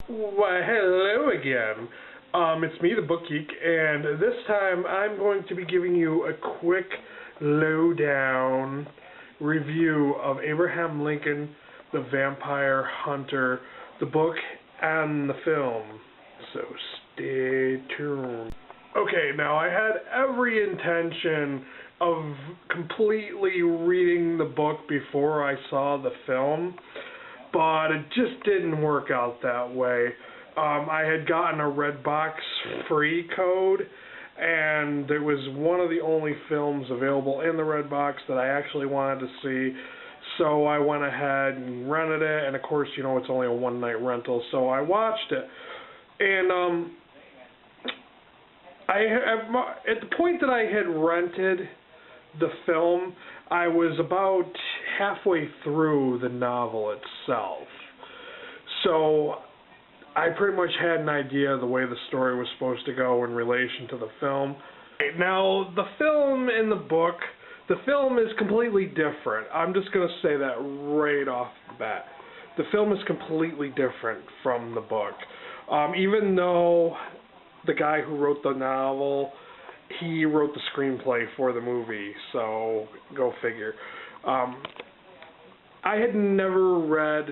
Why, hello again. It's me, the Book Geek, and this time I'm going to be giving you a quick, lowdown review of Abraham Lincoln, the Vampire Hunter, the book and the film. So stay tuned. Okay, now I had every intention of completely reading the book before I saw the film, but it just didn't work out that way. I had gotten a Redbox free code, and it was one of the only films available in the Redbox that I actually wanted to see, so I went ahead and rented it, and of course, you know, it's only a one-night rental, so I watched it. And at the point that I had rented the film, I was about halfway through the novel itself. So I pretty much had an idea of the way the story was supposed to go in relation to the film. Now, the film and the book, the film is completely different. I'm just going to say that right off the bat. The film is completely different from the book. Even though the guy who wrote the novel, he wrote the screenplay for the movie, so go figure. I had never read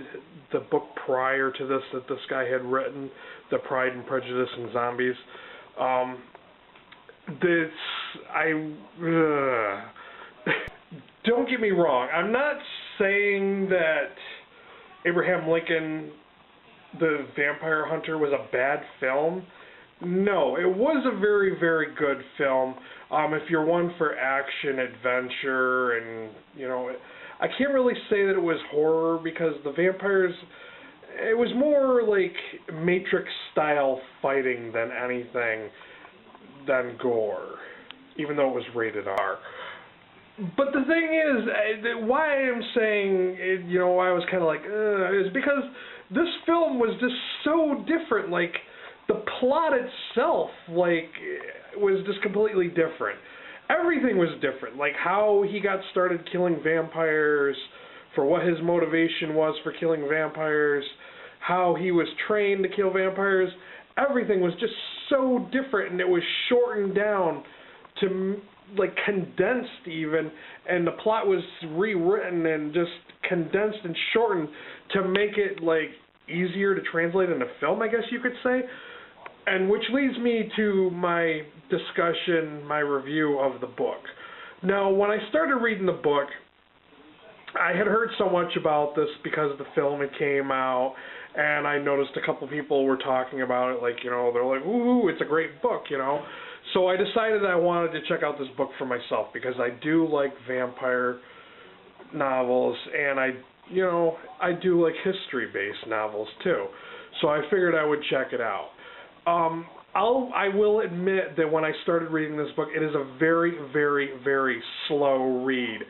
the book prior to this that this guy had written, The Pride and Prejudice and Zombies. Don't get me wrong, I'm not saying that Abraham Lincoln, the Vampire Hunter, was a bad film. No, it was a very, very good film. If you're one for action, adventure, and, you know, I can't really say that it was horror because the vampires, it was more like Matrix-style fighting than anything than gore, even though it was rated R. But the thing is, why I'm saying, you know, I was kind of like, is because this film was just so different. Like, the plot itself, like, was just completely different. Everything was different. Like, how he got started killing vampires, for what his motivation was for killing vampires, how he was trained to kill vampires. Everything was just so different, and it was shortened down to, like, condensed even, and the plot was rewritten and just condensed and shortened to make it, like, easier to translate into film, I guess you could say. And which leads me to my discussion, my review of the book. Now, when I started reading the book, I had heard so much about this because the film had came out, and I noticed a couple people were talking about it, like, you know, they're like, ooh, it's a great book, you know. So I decided I wanted to check out this book for myself because I do like vampire novels, and I do like history-based novels too. So I figured I would check it out. I will admit that when I started reading this book, it is a very, very, very slow read.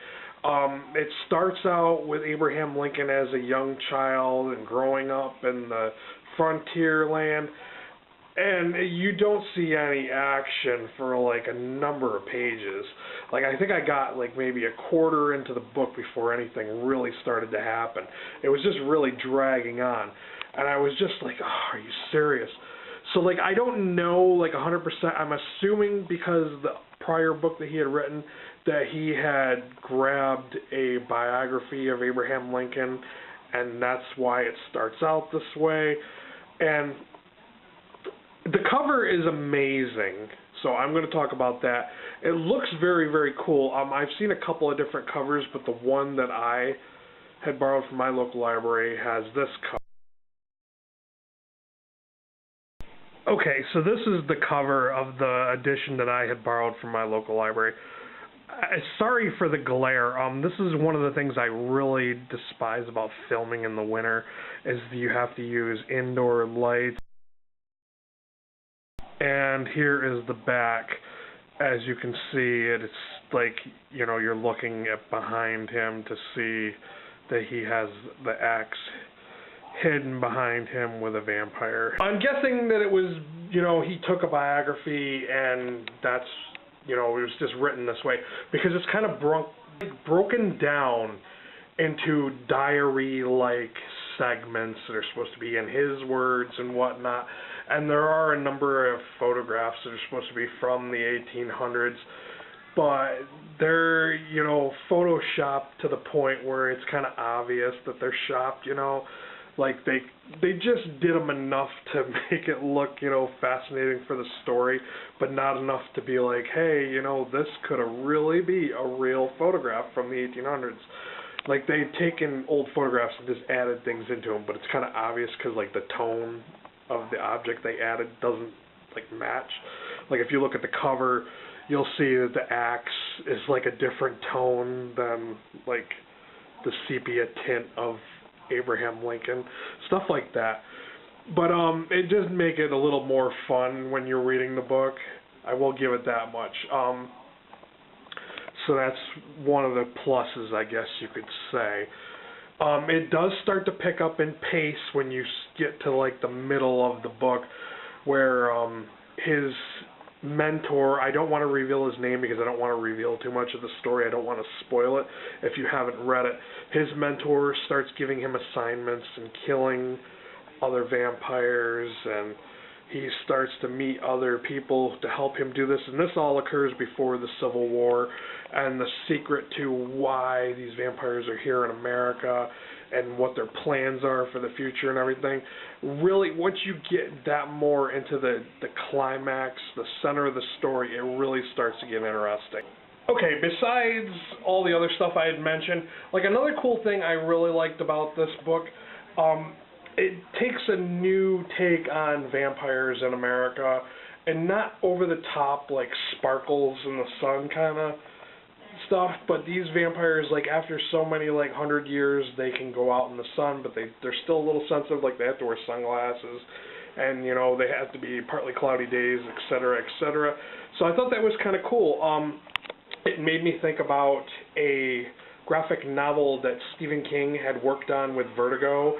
It starts out with Abraham Lincoln as a young child and growing up in the frontier land, and you don't see any action for like a number of pages. Like, I think I got like maybe a quarter into the book before anything really started to happen. It was just really dragging on, and I was just like, oh, are you serious? So, like, I don't know, like, 100%. I'm assuming because the prior book that he had written that he had grabbed a biography of Abraham Lincoln, and that's why it starts out this way. And the cover is amazing, so I'm going to talk about that. It looks very, very cool. I've seen a couple of different covers, but the one that I had borrowed from my local library has this cover. Okay, so this is the cover of the edition that I had borrowed from my local library. Sorry for the glare. This is one of the things I really despise about filming in the winter, is you have to use indoor lights. And here is the back. As you can see, it's like, you know, you're looking at behind him to see that he has the axe hidden behind him with a vampire. I'm guessing that it was, you know, he took a biography and that's, you know, it was just written this way because it's kind of broken down into diary-like segments that are supposed to be in his words and whatnot. And there are a number of photographs that are supposed to be from the 1800s, but they're, you know, photoshopped to the point where it's kind of obvious that they're shopped, you know. Like, they just did them enough to make it look, you know, fascinating for the story, but not enough to be like, hey, you know, this could really be a real photograph from the 1800s. Like, they've taken old photographs and just added things into them, but it's kind of obvious because, like, the tone of the object they added doesn't, like, match. Like, if you look at the cover, you'll see that the axe is, like, a different tone than, like, the sepia tint of Abraham Lincoln, stuff like that. But it does make it a little more fun when you're reading the book. I will give it that much. So that's one of the pluses, I guess you could say. It does start to pick up in pace when you get to like the middle of the book, where his mentor, I don't want to reveal his name because I don't want to reveal too much of the story. I don't want to spoil it if you haven't read it. His mentor starts giving him assignments and killing other vampires, and he starts to meet other people to help him do this. And this all occurs before the Civil War, and the secret to why these vampires are here in America and what their plans are for the future and everything. Really, once you get that more into the climax, the center of the story, it really starts to get interesting. Okay, besides all the other stuff I had mentioned, like another cool thing I really liked about this book, it takes a new take on vampires in America, and not over the top like sparkles in the sun kind of stuff, but these vampires, like after so many like 100 years, they can go out in the sun, but they're still a little sensitive, like they have to wear sunglasses, and you know, they have to be partly cloudy days, etc., etc. So I thought that was kind of cool. It made me think about a graphic novel that Stephen King had worked on with Vertigo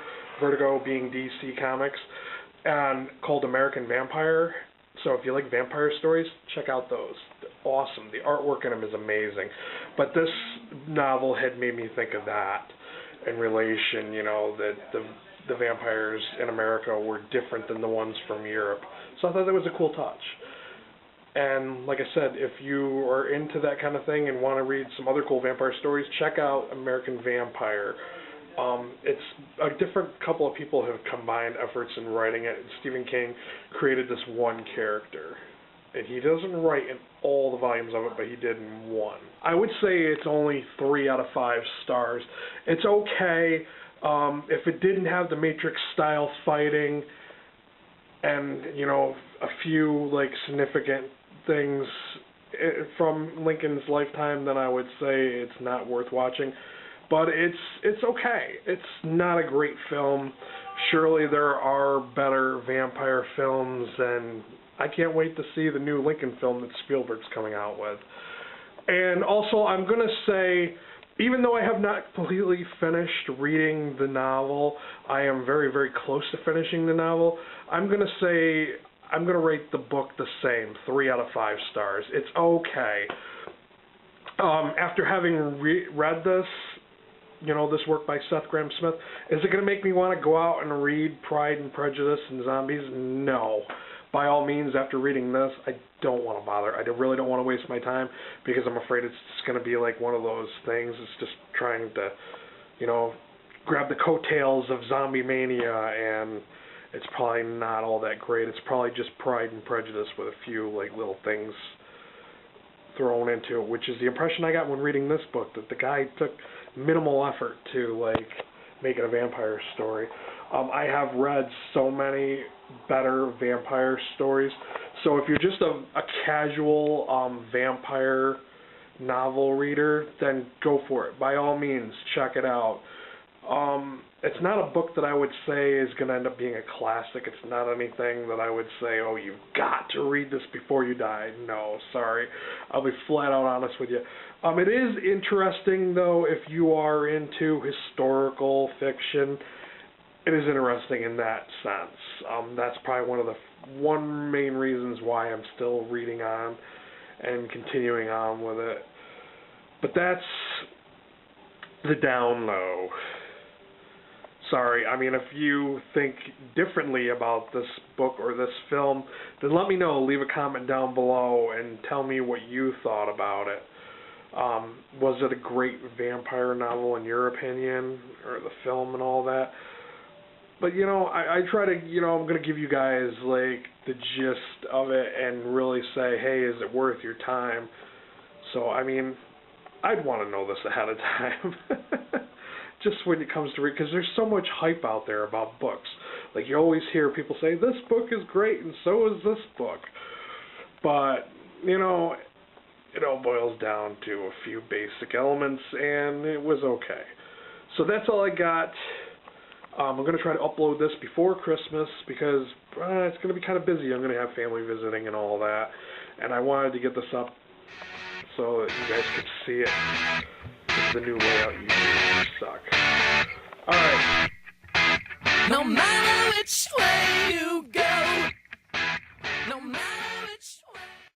being DC Comics, and called American Vampire. So if you like vampire stories, check out those. They're awesome. The artwork in them is amazing. But this novel had made me think of that in relation, you know, that the vampires in America were different than the ones from Europe. So I thought that was a cool touch. And like I said, if you are into that kind of thing and want to read some other cool vampire stories, check out American Vampire. It's a different couple of people have combined efforts in writing it. Stephen King created this one character, and he doesn't write in all the volumes of it, but he did in one. I would say it's only 3 out of 5 stars. It's okay. If it didn't have the Matrix style fighting and, you know, a few like significant things from Lincoln's lifetime, then I would say it's not worth watching. But it's okay. It's not a great film. Surely there are better vampire films, and I can't wait to see the new Lincoln film that Spielberg's coming out with. And also, I'm going to say, even though I have not completely finished reading the novel, I am very, very close to finishing the novel. I'm going to say, I'm going to rate the book the same, 3 out of 5 stars. It's okay. After having read this, you know, this work by Seth Grahame-Smith, is it going to make me want to go out and read Pride and Prejudice and Zombies? No. By all means, after reading this, I don't want to bother. I really don't want to waste my time, because I'm afraid it's just going to be like one of those things. It's just trying to, you know, grab the coattails of zombie mania, and it's probably not all that great. It's probably just Pride and Prejudice with a few like little things thrown into it, which is the impression I got when reading this book, that the guy took minimal effort to like make it a vampire story. I have read so many better vampire stories, so if you're just a casual vampire novel reader, then go for it. By all means, check it out. It's not a book that I would say is going to end up being a classic. It's not anything that I would say, oh, you've got to read this before you die. No, sorry. I'll be flat out honest with you. It is interesting, though, if you are into historical fiction. It is interesting in that sense. That's probably one main reasons why I'm still reading on and continuing on with it. But that's the down low. sorry. I mean, if you think differently about this book or this film, then let me know. Leave a comment down below and tell me what you thought about it. Was it a great vampire novel in your opinion, or the film and all that? But I try to, I'm gonna give you guys like the gist of it and really say, hey, is it worth your time? So I mean, I'd want to know this ahead of time. Just when it comes to read, because there's so much hype out there about books. Like you always hear people say, this book is great and so is this book. But it all boils down to a few basic elements, and it was okay. So that's all I got. I'm going to try to upload this before Christmas because it's going to be kind of busy. I'm going to have family visiting and all that. And I wanted to get this up so that you guys could see it. This is the new layout. You suck. Alright. No matter which way